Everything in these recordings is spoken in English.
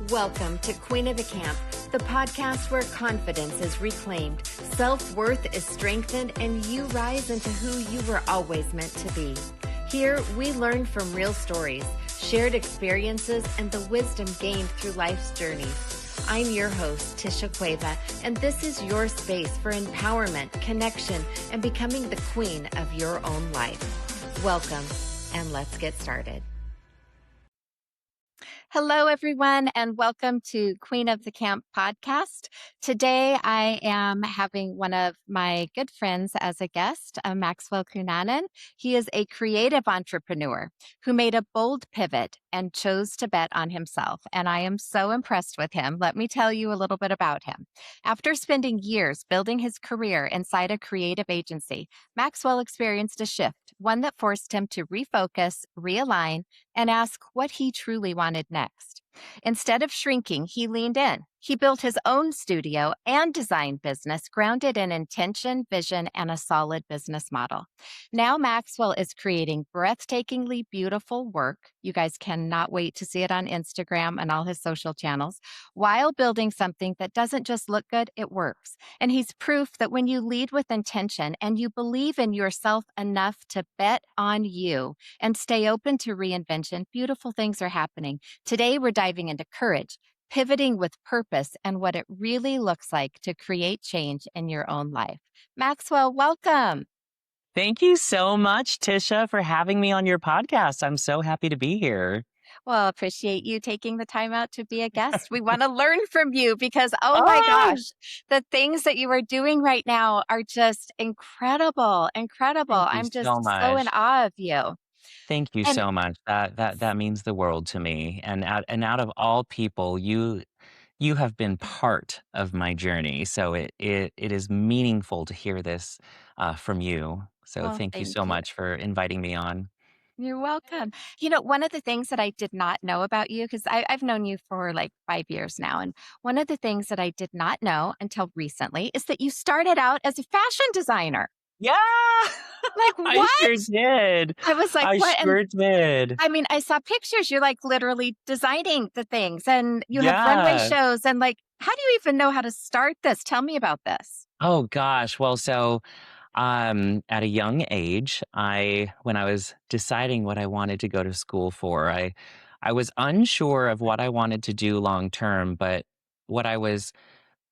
Welcome to Queen of the Camp, the podcast where confidence is reclaimed, self-worth is strengthened, and you rise into who you were always meant to be. Here, we learn from real stories, shared experiences, and the wisdom gained through life's journey. I'm your host, Tisha Cueva, and this is your space for empowerment, connection, and becoming the queen of your own life. Welcome, and let's get started. Hello, everyone, and welcome to Queen of the Camp podcast. Today, I am having one of my good friends as a guest, Maxwell Cunanan. He is a creative entrepreneur who made a bold pivot and chose to bet on himself, and I am so impressed with him. Let me tell you a little bit about him. After spending years building his career inside a creative agency, Maxwell experienced a shift, one that forced him to refocus, realign, and ask what he truly wanted next. Instead of shrinking, he leaned in. He built his own studio and design business grounded in intention, vision, and a solid business model. Now Maxwell is creating breathtakingly beautiful work. You guys cannot wait to see it on Instagram and all his social channels, while building something that doesn't just look good, it works. And he's proof that when you lead with intention and you believe in yourself enough to bet on you and stay open to reinvention, beautiful things are happening. Today, we're diving into courage, pivoting with purpose, and what it really looks like to create change in your own life. Maxwell, welcome. Thank you so much, Tisha, for having me on your podcast. I'm so happy to be here. Well, appreciate you taking the time out to be a guest. We want to learn from you because, oh my gosh, the things that you are doing right now are just incredible, incredible. Thank you I'm just so so in much. awe of you. Thank you And so much. That means the world to me. And out of all people, you have been part of my journey. So it is meaningful to hear this from you. So well, thank you thank so you. much for inviting me on. You're welcome. You know, one of the things that I did not know about you, because I've known you for like 5 years now, and one of the things that I did not know until recently is that you started out as a fashion designer. Yeah, Like, I what? sure did. I was like, I what? And sure did. I mean, I saw pictures. You're like literally designing the things, and you have runway Yeah. shows. And like, how do you even know how to start this? Tell me about this. Oh gosh. Well, so at a young age, when I was deciding what I wanted to go to school for, I was unsure of what I wanted to do long term, but what I was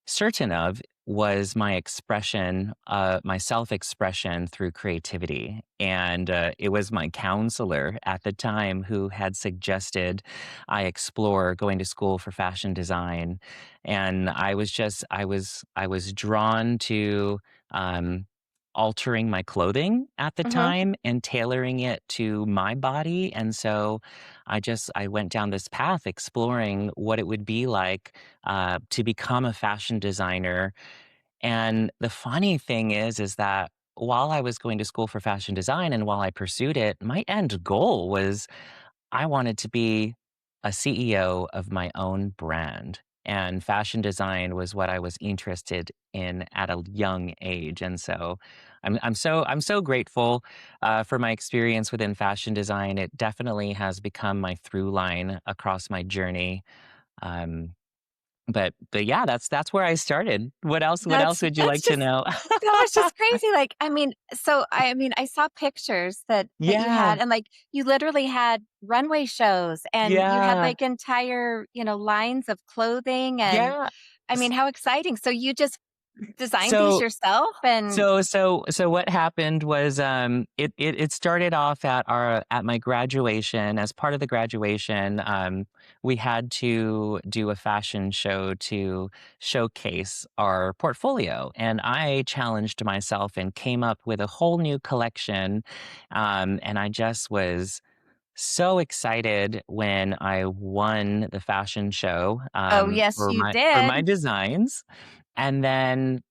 certain of was my expression, my self-expression through creativity. And it was my counselor at the time who had suggested I explore going to school for fashion design. And I was drawn to um, altering my clothing at the Hmm. time and tailoring it to my body. And so I went down this path exploring what it would be like to become a fashion designer. And the funny thing is that while I was going to school for fashion design and while I pursued it, my end goal was I wanted to be a CEO of my own brand. And fashion design was what I was interested in at a young age. And so I'm so grateful for my experience within fashion design. It definitely has become my through line across my journey. Um, but yeah, that's where I started. What else would you That's like to just know? no, it's just crazy. Like, I mean, so I mean, I saw pictures that you Yeah, had, and like you literally had runway shows, and you had yeah, like entire, lines of clothing, and yeah. I mean, S- how exciting! So you just designed these So yourself, and so what happened was it started off at my graduation. As part of the graduation, we had to do a fashion show to showcase our portfolio, and I challenged myself and came up with a whole new collection. And I just was so excited when I won the fashion show oh yes, for you my did. designs. And then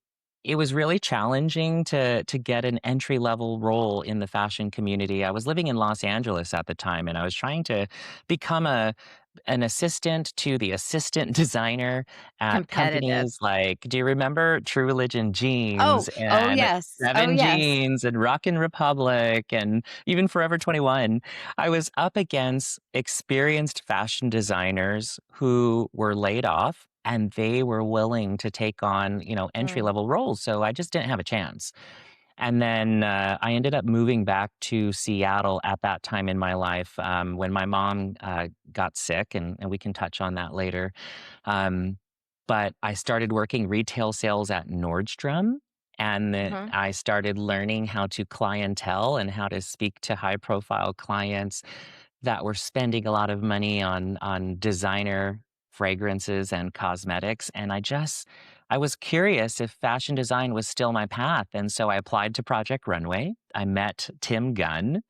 it was really challenging to get an entry level role in the fashion community. I was living in Los Angeles at the time, and I was trying to become an assistant to the assistant designer at Competitive. companies like, do you remember True Religion Oh, Jeans oh, and yes. Oh, 7 yes. Jeans and Rockin' Republic and even Forever 21? I was up against experienced fashion designers who were laid off, and they were willing to take on, entry Mm, level roles, so I just didn't have a chance. And then, I ended up moving back to Seattle at that time in my life, when my mom, got sick, and we can touch on that later. Um, but I started working retail sales at Nordstrom, and then mhm. I started learning how to clientele and how to speak to high profile clients that were spending a lot of money on designer fragrances and cosmetics, and I was curious if fashion design was still my path, and so I applied to Project Runway. I met Tim Gunn.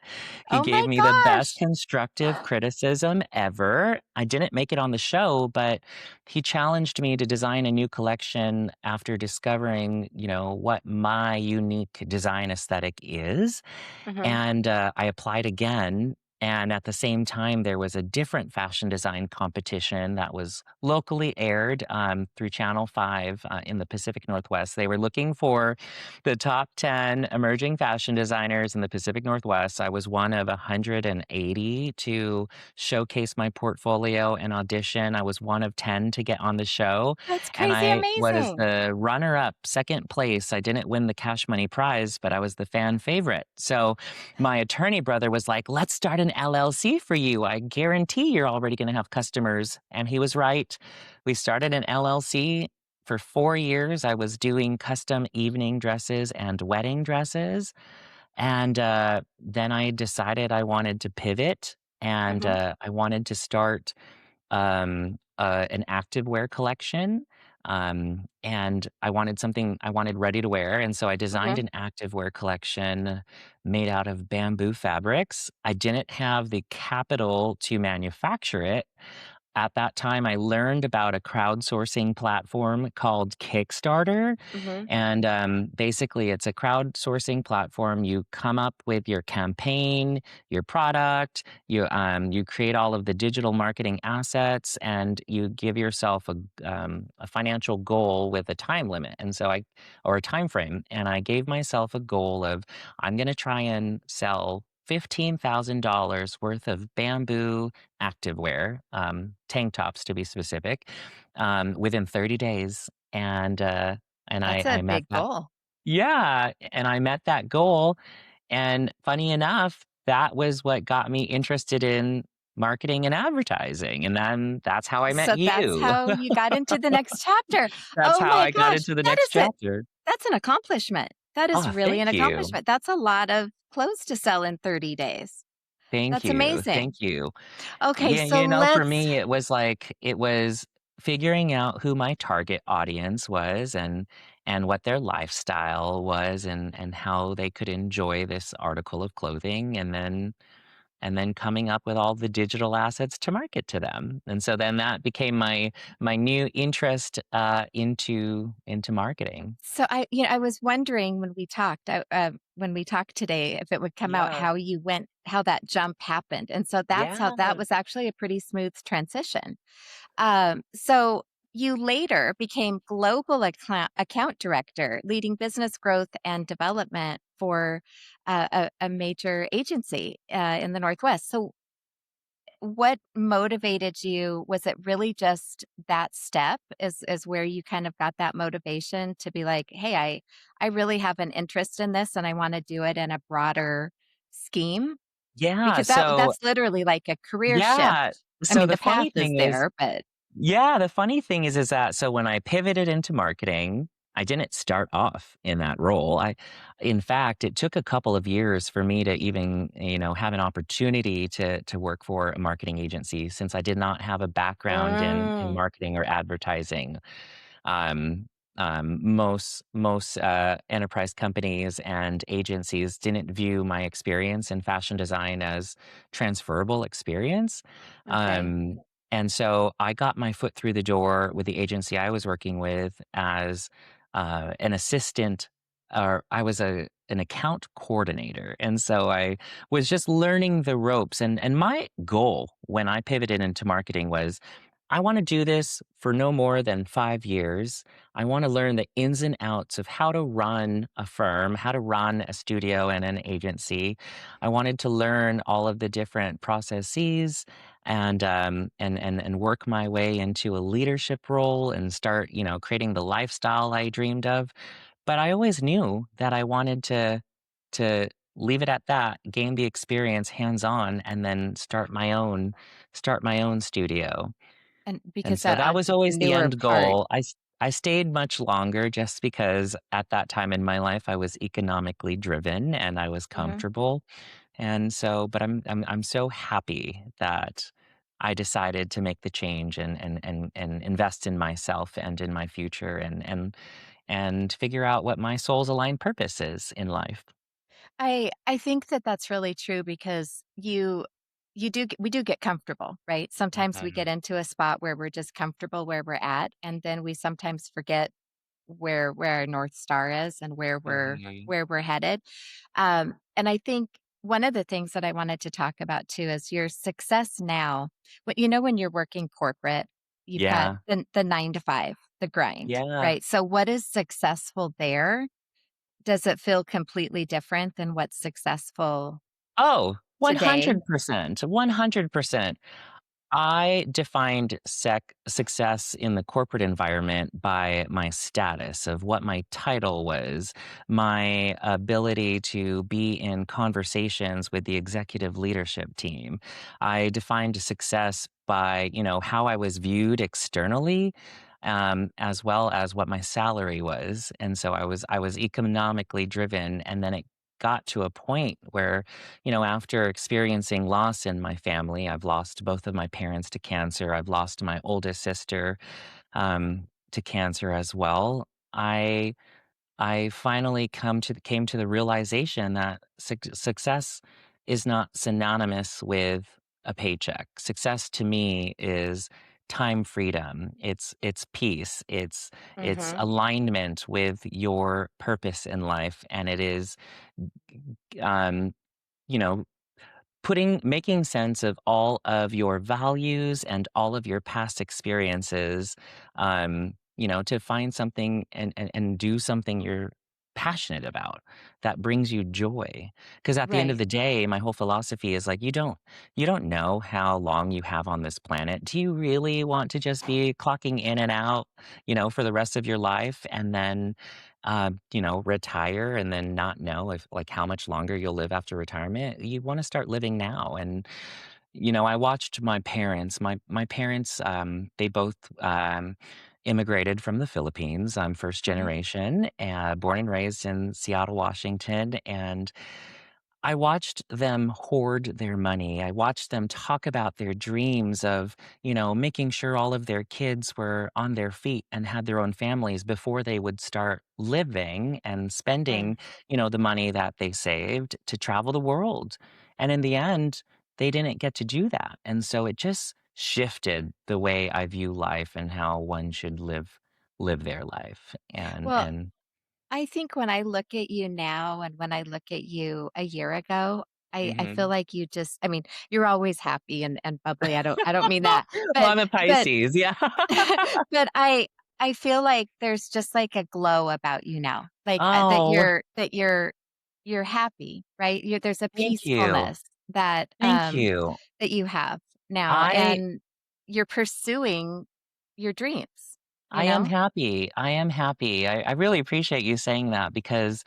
He Oh gave my me the best gosh. constructive criticism ever. I didn't make it on the show, but he challenged me to design a new collection after discovering, what my unique design aesthetic is. Mhm. And, I applied again, and at the same time, there was a different fashion design competition that was locally aired, through Channel 5, in the Pacific Northwest. They were looking for the top 10 emerging fashion designers in the Pacific Northwest. I was one of 180 to showcase my portfolio and audition. I was one of 10 to get on the show, That's and crazy I was amazing. the runner-up, 2nd place. I didn't win the cash money prize, but I was the fan favorite. So my attorney brother was like, "Let's start an LLC for you. I guarantee you're already gonna have customers." And he was right. We started an LLC. For 4 years, I was doing custom evening dresses and wedding dresses, and, then I decided I wanted to pivot, and, Mhm, I wanted to start an activewear collection. And I wanted ready to wear. And so I designed mhm. an activewear collection made out of bamboo fabrics. I didn't have the capital to manufacture it. At that time, I learned about a crowdsourcing platform called Kickstarter. Mhm. And basically, it's a crowdsourcing platform. You come up with your campaign, your product, you create all of the digital marketing assets, and you give yourself a financial goal with a time limit. Or a time frame. And I gave myself a goal of I'm going to try and sell $15,000 worth of bamboo activewear, tank tops to be specific, within 30 days. And That's a I met big that. goal. Yeah, and I met that goal, and funny enough, that was what got me interested in marketing and advertising, and then that's how I met So that's you. how you got into the next chapter. That's Oh how my I got gosh, into the that next is it. chapter. That's an accomplishment. That is Oh, really an thank you. accomplishment. That's a lot of clothes to sell in 30 days. Thank That's you, amazing. thank you. Okay, Yeah, so for let's me, it was figuring out who my target audience was and what their lifestyle was and how they could enjoy this article of clothing and then coming up with all the digital assets to market to them. And so then that became my new interest into marketing. I was wondering when we talked today, if it would come out Yeah. how that jump happened. And so that Yeah. was actually a pretty smooth transition. So you later became global account director, leading business growth and development for a major agency in the Northwest. So what motivated you? Was it really just that step is where you kind of got that motivation to be like, hey, I really have an interest in this and I want to do it in a broader scheme? Yeah, Because so that's literally like a career yeah, shift. I so mean, the the path funny is thing is there, but Yeah, the funny thing is that so when I pivoted into marketing, I didn't start off in that role. In fact, it took a couple of years for me to even, have an opportunity to work for a marketing agency since I did not have a background in Mm, marketing or advertising. Um, most enterprise companies and agencies didn't view my experience in fashion design as transferable experience. okay. Um, and so I got my foot through the door with the agency I was working with as an assistant, or I was an account coordinator. And so I was just learning the ropes. And my goal when I pivoted into marketing was I want to do this for no more than 5 years. I want to learn the ins and outs of how to run a firm, how to run a studio and an agency. I wanted to learn all of the different processes and work my way into a leadership role and start, creating the lifestyle I dreamed of. But I always knew that I wanted to leave it at that, gain the experience hands on, and then start my own studio. And And because so that that was that's the always the newer end part. goal. I stayed much longer just because at that time in my life, I was economically driven and I was Mhm. comfortable. And so, but I'm so happy that I decided to make the change and invest in myself and in my future and figure out what my soul's aligned purpose is in life. I think that that's really true because you do we do get comfortable, right? Sometimes we Mhm. get into a spot where we're just comfortable where we're at, and then we sometimes forget where our North Star is and Mhm. where we're headed. And I think one of the things that I wanted to talk about too is your success now. When you're working corporate, you've got Yeah. the 9 to 5, the grind, Yeah. right? So what is successful there? Does it feel completely different than what's successful Oh, today? 100%, 100%. I defined success in the corporate environment by my status of what my title was, my ability to be in conversations with the executive leadership team. I defined success by, how I was viewed externally, as well as what my salary was. And so I was economically driven, and then it got to a point where after experiencing loss in my family, I've lost both of my parents to cancer. I've lost my oldest sister to cancer as well. I finally came to the realization that success is not synonymous with a paycheck. Success to me is time freedom. It's peace. It's Mhm. alignment with your purpose in life, and it is um, you know making sense of all of your values and all of your past experiences, to find something and do something you're passionate about that brings you joy. Because at the end of Right. the day, my whole philosophy is like you don't know how long you have on this planet. Do you really want to just be clocking in and out, for the rest of your life and then retire and then not know if like how much longer you'll live after retirement? You want to start living now. And, I watched my parents. My parents, they both immigrated from the Philippines. I'm first Mhm. generation, born and raised in Seattle, Washington. And I watched them hoard their money. I watched them talk about their dreams of, making sure all of their kids were on their feet and had their own families before they would start living and Mm. spending, the money that they saved to travel the world. And in the end, they didn't get to do that. And so it just shifted the way I view life and how one should live their life. And Well, and I think when I look at you now and when I look at you a year ago, I feel Mhm. like you're always happy and bubbly. I don't mean that. Well, But I'm a but Pisces, yeah. but I feel like there's just like a glow about you now. Like Oh, you're happy, right? There's a thank you. peacefulness that Thank you. that you have now I and you're pursuing your dreams, you I am know? happy. I am happy. I really appreciate you saying that because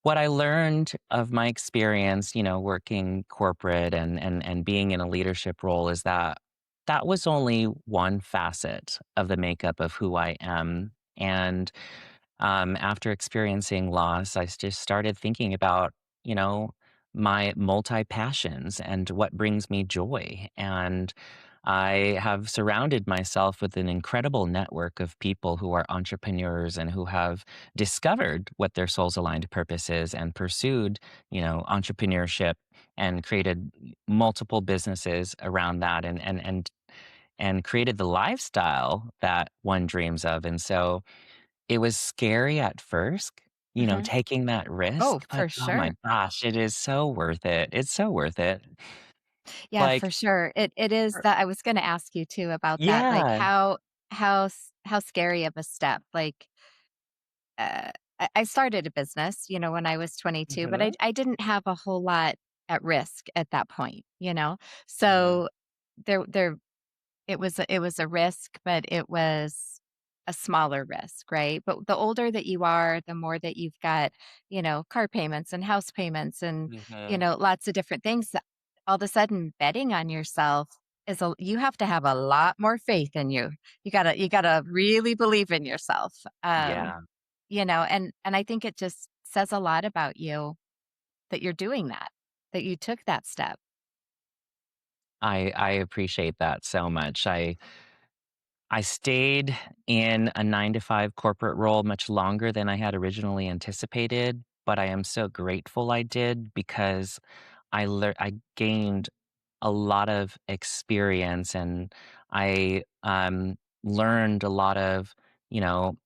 what I learned of my experience, working corporate and being in a leadership role is that that was only one facet of the makeup of who I am. And after experiencing loss, just started thinking about, you know, my multi passions and what brings me joy. And I have surrounded myself with an incredible network of people who are entrepreneurs and who have discovered what their soul's aligned purpose is and pursued, entrepreneurship and created multiple businesses around that and created the lifestyle that one dreams of. And so it was scary at first, Mhm. taking that Oh, risk, but for oh my sure. gosh, it is so worth it. It's so worth it. Yeah, for Like, sure. It is er that I was gonna ask you too about that, like, yeah. how scary of a step, like, uh, I started a business, when I was 22, but I Mhm, I didn't have a whole lot at risk at that point, you know? mhm. So, there it was a risk, but it was a smaller risk, right? But the older that you are, the more that you've got, car payments and house payments and, Mhm. lots of different things. All of a sudden, betting on yourself you have to have a lot more faith in you. You gotta really believe in yourself. Yeah. And I think it just says a lot about you that you're doing that you took that step. I appreciate that so much. I stayed in a 9 to 5 corporate role much longer than I had originally anticipated, but I am so grateful I did because I gained a lot of experience and I, learned a lot of, you know,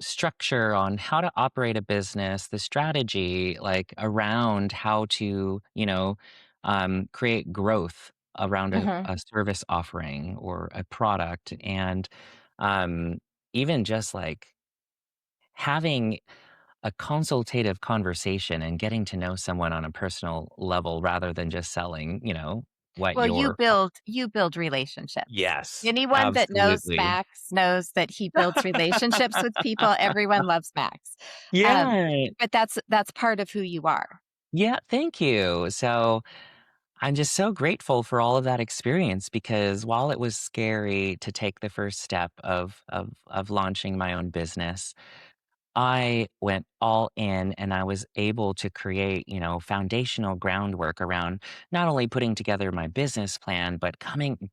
structure on how to operate a business, the strategy, like, around how to, create growth around Mhm. a service offering or a product, and, um, even just, like, having a consultative conversation and getting to know someone on a personal level rather than just selling, what Well, you you're build you build relationships. Yes, Anyone that knows absolutely. Max knows that he builds relationships with people. Everyone loves Max. Um, Yeah. but that's part of who you are. Yeah, thank you. So, I'm just so grateful for all of that experience because while it was scary to take the first step of launching my own business, I went all in and I was able to create, foundational groundwork around not only putting together my business plan, but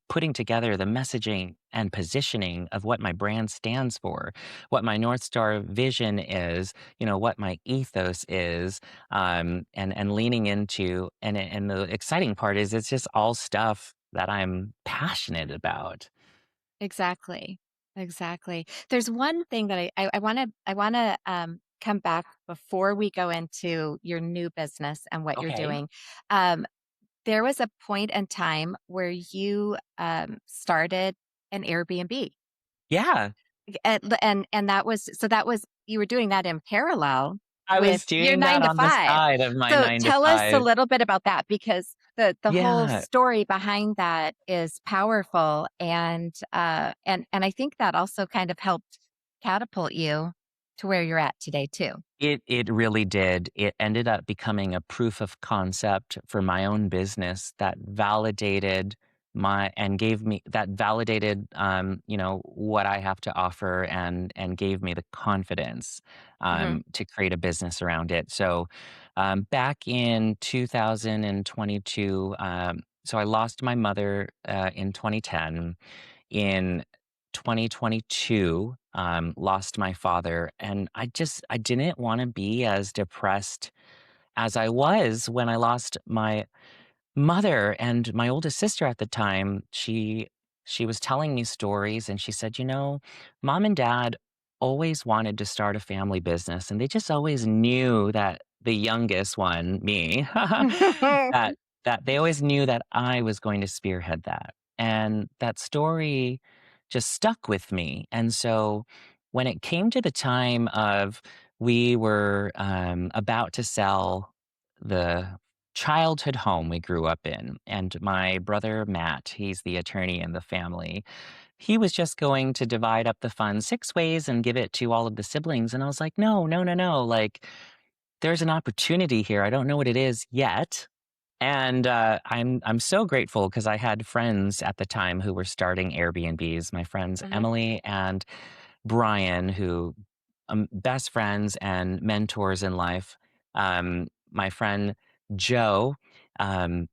putting together the messaging and positioning of what my brand stands for, what my North Star vision is, what my ethos is, and leaning into, and the exciting part is it's just all stuff that I'm passionate about. Exactly. Exactly. There's one thing that I wanna come back before we go into your new business and what you're Okay. doing. Um, there was a point in time where you started an Airbnb. Yeah. And that was you were doing that in parallel I with was your doing that 9 to on the 5. side of my So 9 to tell us a 5. little bit about that because the whole Yeah, story behind that is powerful and I think that also kind of helped catapult you to where you're at today too. it really did. It ended up becoming a proof of concept for my own business that validated what I have to offer and gave me the confidence, Mhm. to create a business around it. So, back in 2022, so I lost my mother, in 2010. In 2022, lost my father, and I didn't wanna be as depressed as I was when I lost my mother. And my oldest sister at the time, she was telling me stories, and she said, mom and dad always wanted to start a family business, and they just always knew that the youngest one, me, that they always knew that I was going to spearhead that. And that story just stuck with me. And so when it came to the time of we were, about to sell the childhood home we grew up in, and my brother Matt, he's the attorney in the family, he was just going to divide up the funds 6 ways and give it to all of the siblings. And I was like, no, no, no, no. Like, there's an opportunity here. I don't know what it is yet. And, I'm so grateful because I had friends at the time who were starting Airbnbs, my friends Mhm. Emily and Brian, who, best friends and mentors in life. My friend Joe, um,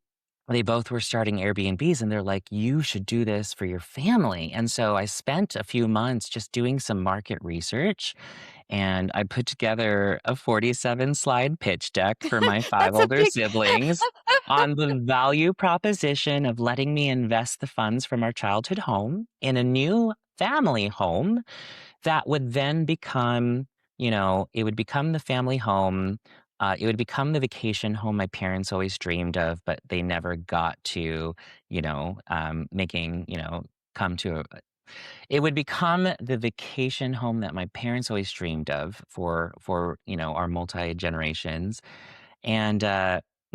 they both were starting Airbnbs, and they're like, "You should do this for your family." And so I spent a few months just doing some market research, and I put together a 47 slide pitch deck for my 5 That's a older big siblings on the value proposition of letting me invest the funds from our childhood home in a new family home that would then become, it would become the family home. It would become the vacation home my parents always dreamed of, but they never got to, making, come to it would become the vacation home that my parents always dreamed of for, our multi generations. And,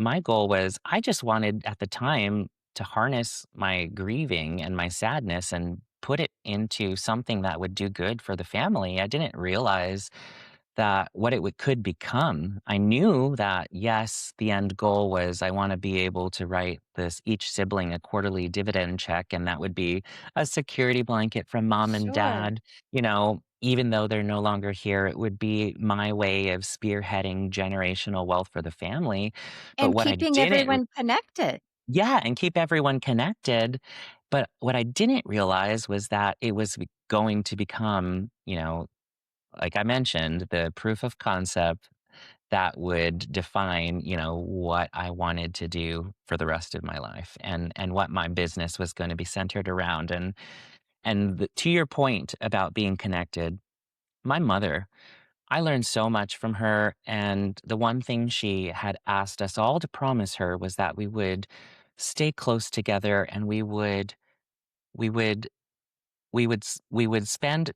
my goal was I just wanted at the time to harness my grieving and my sadness and put it into something that would do good for the family. I didn't realize that what it could become. I knew that, yes, the end goal was I want to be able to write this each sibling a quarterly dividend check, and that would be a security blanket from mom and Sure. dad. Even though they're no longer here, it would be my way of spearheading generational wealth for the family. But And what I keeping didn't, everyone connected. yeah, and keep everyone connected. But what I didn't realize was that it was going to become, like I mentioned, the proof of concept that would define, what I wanted to do for the rest of my life and what my business was going to be centered around. To your point about being connected, my mother, I learned so much from her, and the one thing she had asked us all to promise her was that we would stay close together and we would we would spend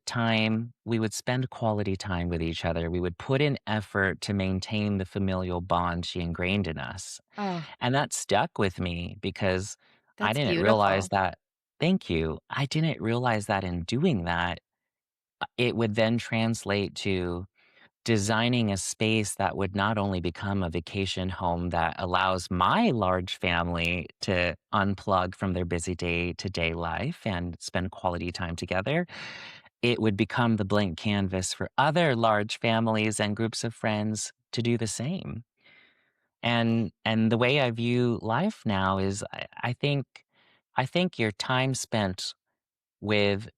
quality time with each other. We would put in effort to maintain the familial bond she ingrained in us. Oh, And that stuck with me because I that's didn't realize beautiful. that. Thank you. I didn't realize that in doing that, it would then translate to designing a space that would not only become a vacation home that allows my large family to unplug from their busy day to day life and spend quality time together, it would become the blank canvas for other large families and groups of friends to do the same. And the way I view life now is I think your time spent with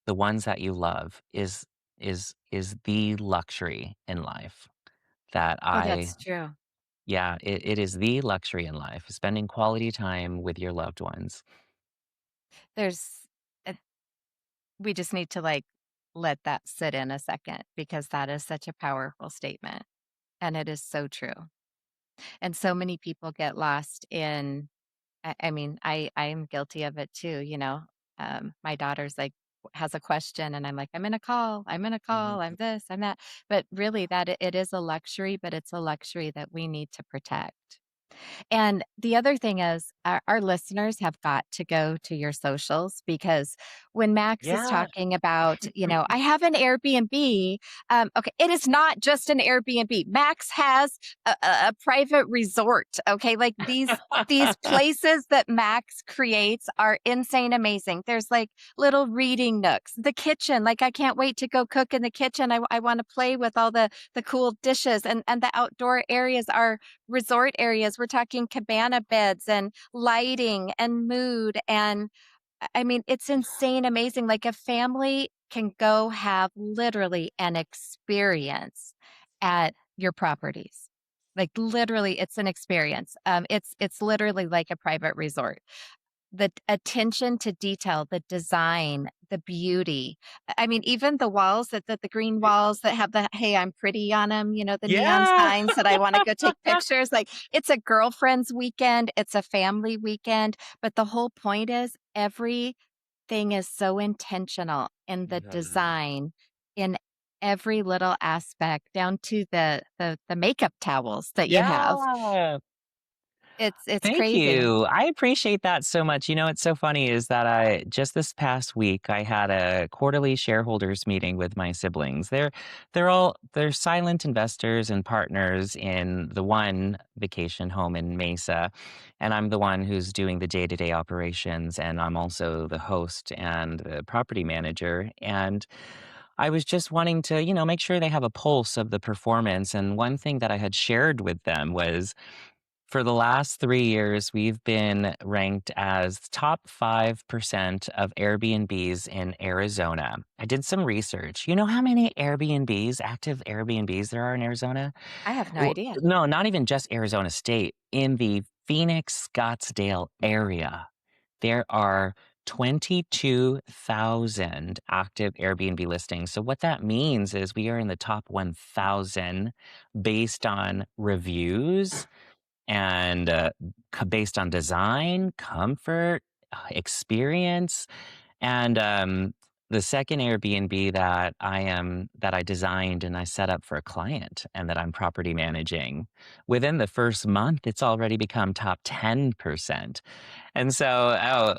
the ones that you love is the luxury in life that Oh, I that's true. yeah, it is the luxury in life, spending quality time with your loved ones. There's uh, we just need to, like, let that sit in a second because that is such a powerful statement, and it is so true. And so many people get lost in I mean, I'm guilty of it too, you know? My daughter's like has a question and I'm like, "I'm in a call, I'm in a call, I'm this, I'm that." But really that it is a luxury, but it's a luxury that we need to protect. And the other thing is, our listeners have got to go to your socials because when Max is Yeah. talking about, I have an Airbnb. Okay, it is not just an Airbnb. Max has a private resort. Okay, like these places that Max creates are insane amazing. There's like little reading nooks, the kitchen. Like I can't wait to go cook in the kitchen. I want to play with all the cool dishes and the outdoor areas are resort areas. We're talking cabana beds and lighting and mood. And I mean, it's insane, amazing. Like a family can go have literally an experience at your properties. Like literally, it's an experience. It's literally like a private resort the attention to detail, the design, the beauty. I mean, even the walls that the green walls that have the "Hey, I'm pretty" on them, the neon Yeah. signs that I wanna go take pictures, like, it's a girlfriend's weekend, it's a family weekend, but the whole point is everything is so intentional in the design, in every little aspect, down to the makeup towels that you have. Yeah. It's Thank crazy. you. I appreciate that so much. What's so funny is that I just this past week I had a quarterly shareholders meeting with my siblings. They're silent investors and partners in the one vacation home in Mesa, and I'm the one who's doing the day-to-day operations, and I'm also the host and the property manager. And I was just wanting to, make sure they have a pulse of the performance. And one thing that I had shared with them was for the last 3 years, we've been ranked as top 5% of Airbnbs in Arizona. I did some research. You know how many Airbnbs, active Airbnbs there are in Arizona? I have no W idea. No, not even just Arizona State. In the Phoenix, Scottsdale area, there are 22,000 active Airbnb listings. So what that means is we are in the top 1,000 based on reviews and based on design, comfort, experience, and the second Airbnb that I designed and I set up for a client and that I'm property managing. Within the first month, it's already become top 10%. And so,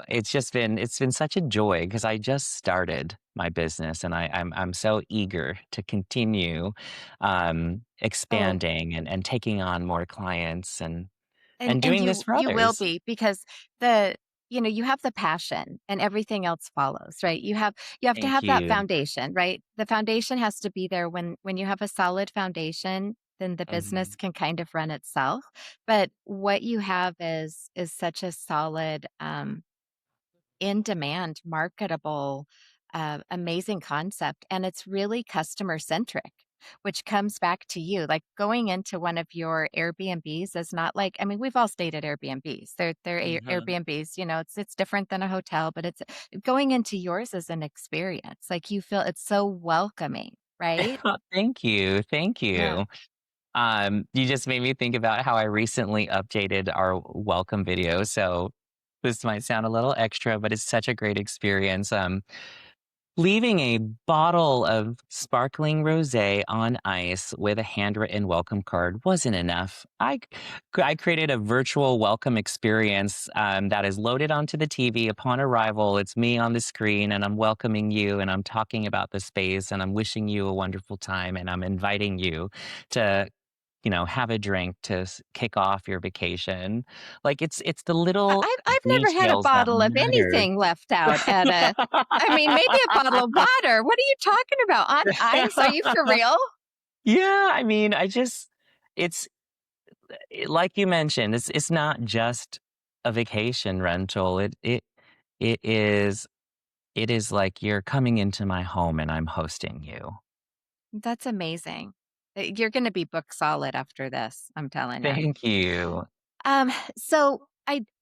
it's been such a joy because I just started my business and I'm so eager to continue Oh, expanding and taking on more clients and and doing this for you will others. be because the you have the passion and everything else follows, right? You have to Thank have that you. foundation, right? The foundation has to be there. When you have a solid foundation, then the business Mhm. can kind of run itself. But what you have is such a solid in demand, marketable, amazing concept. And it's really customer centric, which comes back to you. Like going into one of your Airbnbs is not like, I mean, we've all stayed at Airbnbs. They're Mhm. Airbnbs, it's different than a hotel, but it's going into yours as an experience. Like you feel it's so welcoming, right? Thank you, thank Yeah. you. You just made me think about how I recently updated our welcome video, so this might sound a little extra, but it's such a great experience. Leaving a bottle of sparkling rosé on ice with a handwritten welcome card wasn't enough. I created a virtual welcome experience that is loaded onto the TV upon arrival. It's me on the screen, and I'm welcoming you, and I'm talking about the space, and I'm wishing you a wonderful time, and I'm inviting you to have a drink to kick off your vacation. Like it's the little I've never had a details that bottle of matter. anything left out at a I mean, maybe a bottle of water. What are you talking about? On ice? Are you for real? Yeah, I mean, it's like you mentioned, it's not just a vacation rental. It is it is like you're coming into my home and I'm hosting you. That's amazing. You're gonna be book solid after this, I'm telling you. Thank you. So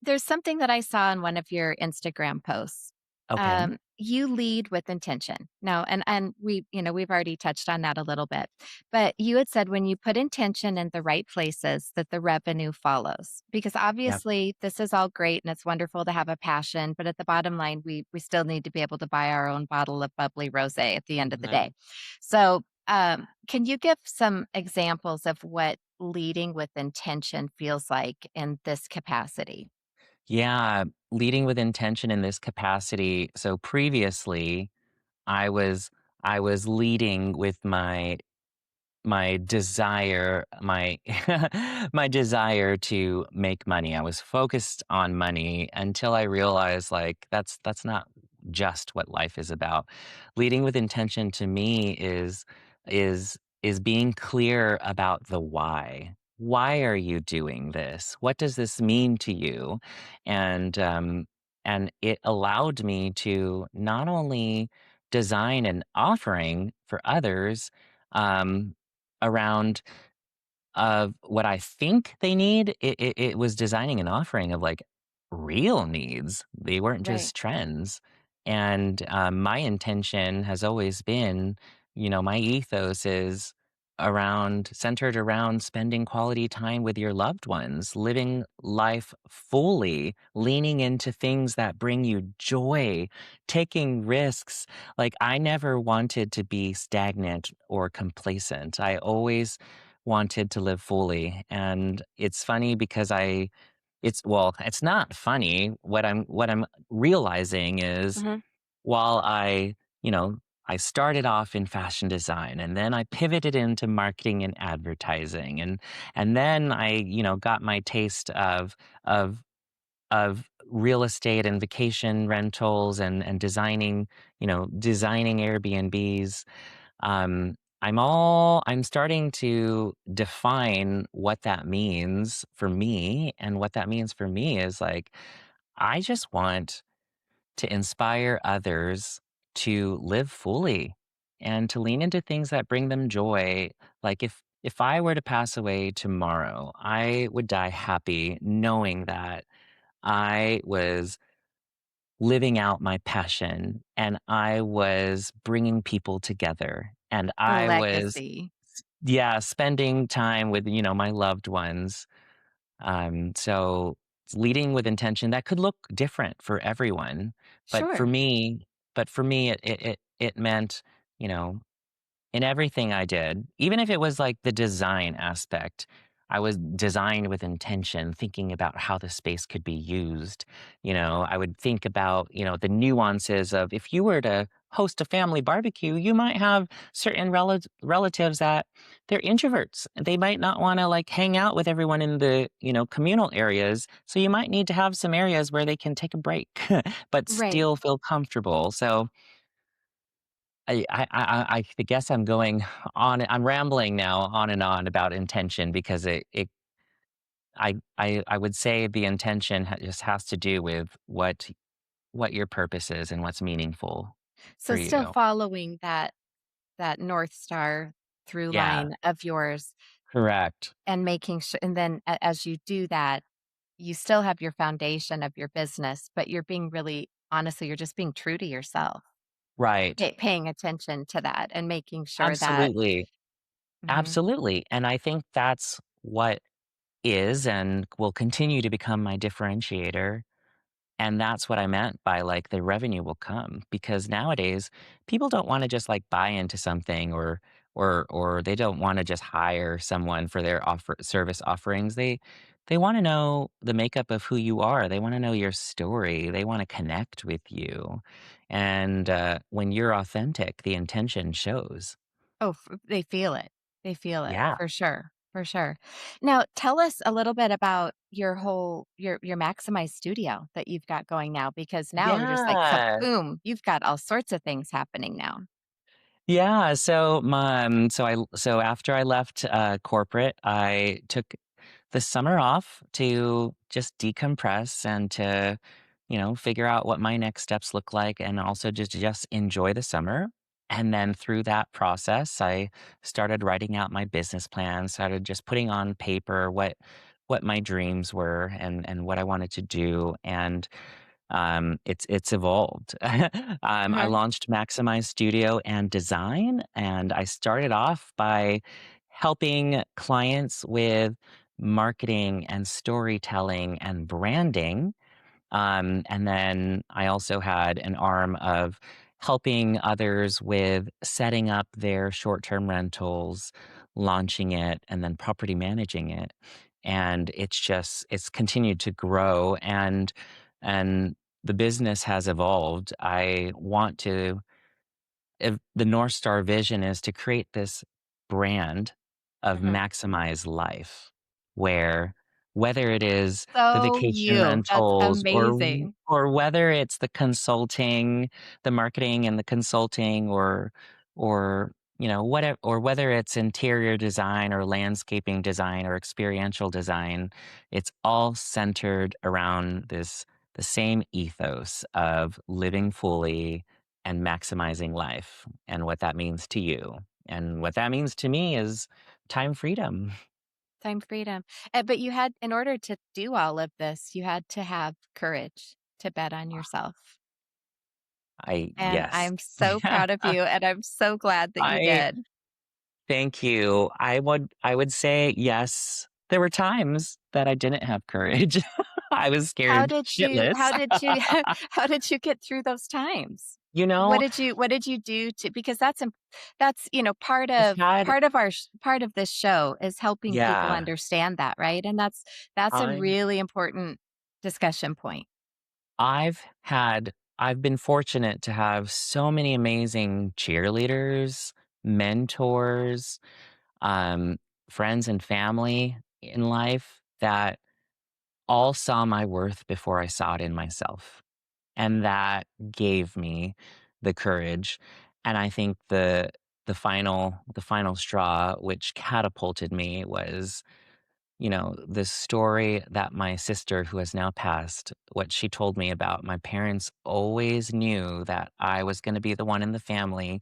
there's something that I saw in one of your Instagram posts. Okay. You lead with intention. No, and we've already touched on that a little bit. But you had said when you put intention in the right places that the revenue follows. Because Yep. obviously this is all great and it's wonderful to have a passion, but at the bottom line we still need to be able to buy our own bottle of bubbly rosé at the end of the day. Mhm. So, can you give some examples of what leading with intention feels like in this capacity? Yeah, leading with intention in this capacity. So previously, I was I was leading with my desire, my my desire to make money. I was focused on money until I realized like that's not just what life is about. Leading with intention to me is being clear about the why. Why are you doing this? What does this mean to you? And and it allowed me to not only design an offering for others, um, around of what I think they need. It was designing an offering of, like, real needs. They weren't Right. just trends, and, my intention has always been my ethos is centered around spending quality time with your loved ones, living life fully, leaning into things that bring you joy, taking risks. Like, I never wanted to be stagnant or complacent. I always wanted to live fully. And it's funny because it's not funny. What I'm realizing is Mhm. while I started off in fashion design and then I pivoted into marketing and advertising and then I got my taste of real estate and vacation rentals and designing Airbnbs. um, I'm starting to define what that means for me, and what that means for me is like I just want to inspire others to live fully and to lean into things that bring them joy. Like if I were to pass away tomorrow, I would die happy knowing that I was living out my passion, and I was bringing people together, and The I was legacy. yeah, spending time with, my loved ones. So leading with intention that could look different for everyone, but for Sure. me it meant, you know, in everything I did, even if it was like the design aspect, I was designed with intention, thinking about how the space could be used. I would think about, the nuances of if you were to host a family barbecue, you might have certain relatives that they're introverts. They might not want to like hang out with everyone in the, communal areas. So you might need to have some areas where they can take a break, but Right. still feel comfortable. So I guess I'm going on I'm rambling now on and on about intention because I would say the intention just has to do with what your purpose is and what's meaningful for So still you. following that North Star through Yeah, line of yours correct. and making sure, and then as you do that, you still have your foundation of your business, but you're being really honestly, you're just being true to yourself, Right. paying attention to that and making sure that Absolutely. mhm. Absolutely, and I think that's what is and will continue to become my differentiator. And that's what I meant by, like, the revenue will come, because nowadays, people don't wanna just, like, buy into something or they don't wanna just hire someone for their service offerings. They wanna know the makeup of who you are. They wanna know your story. They wanna connect with you. And, when you're authentic, the intention shows. Oh, they feel it. They feel it Yeah. for sure, for sure. Now, tell us a little bit about your whole your Maximize studio that you've got going now, because now we're just like Yeah. kaboom, you've got all sorts of things happening now. Yeah, so after I left, corporate, I took the summer off to just decompress and to, figure out what my next steps look like and also just enjoy the summer. And then through that process, I started writing out my business plan, started just putting on paper what my dreams were and what I wanted to do. And it's evolved. I Uh-huh. launched Maximize Studio and Design, and I started off by helping clients with marketing and storytelling and branding. And then I also had an arm of helping others with setting up their short term rentals, launching it, and then property managing it. And it's continued to grow and the business has evolved. I want to if the North Star vision is to create this brand of Uh-huh. maximize life, where whether it is the So vacation you. That's rentals amazing. or whether it's the consulting, the marketing and the consulting or whatever or whether it's interior design or landscaping design or experiential design, it's all centered around the same ethos of living fully and maximizing life and what that means to you. And what that means to me is time freedom. Time freedom. But you had in order to do all of this, you had to have courage to bet on yourself. And Yes. I'm so proud of you, and I'm so glad that you I did. thank you. I would say yes. There were times that I didn't have courage. I was How scared did you shitless. how did you how did you get through those times? You What know, did you do to, because that's, I've had part of this show is helping people yeah, understand that, right? And that's a I really important discussion point. I've been fortunate to have so many amazing cheerleaders, mentors, um, friends and family in life that all saw my worth before I saw it in myself. And that gave me the courage. And I think the final straw which catapulted me was, the story that my sister who has now passed, what she told me about my parents always knew that I was going to be the one in the family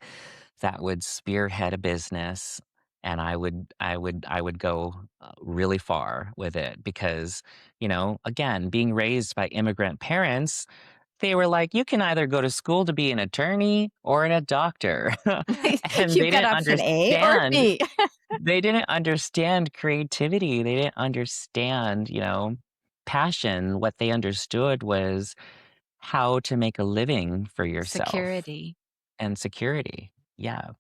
that would spearhead a business, and I would go really far with it because, again, being raised by immigrant parents, they were like, "You can either go to school to be an attorney or a doctor." And You've got option A or B. they didn't understand creativity, they didn't understand, passion. What they understood was how to make a living for yourself Security. and security. Yeah.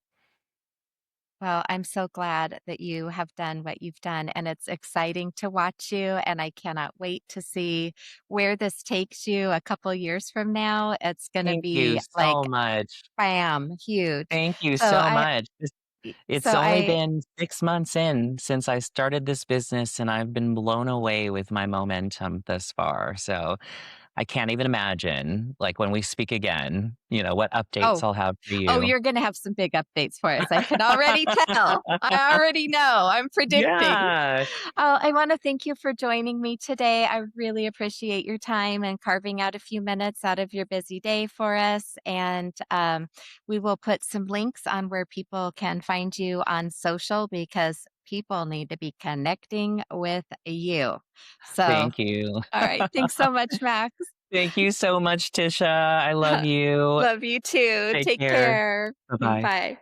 Well, I'm so glad that you have done what you've done, and it's exciting to watch you, and I cannot wait to see where this takes you a couple years from now. It's gonna Thank you be like, so much. bam, huge. Thank you So so I much. It's so only I been 6 months in since I started this business, and I've been blown away with my momentum thus far, so I can't even imagine, like, when we speak again, what updates oh, I'll have for oh, you. you're gonna have some big updates for us. I can already tell. I already know. I'm predicting. Yeah. I want to thank you for joining me today. I really appreciate your time and carving out a few minutes out of your busy day for us. And we will put some links on where people can find you on social because people need to be connecting with you. So, Thank you. all right. Thanks so much, Max. Thank you so much, Tisha. I love you. Love you too. Take Take care. care. Bye-bye. Bye.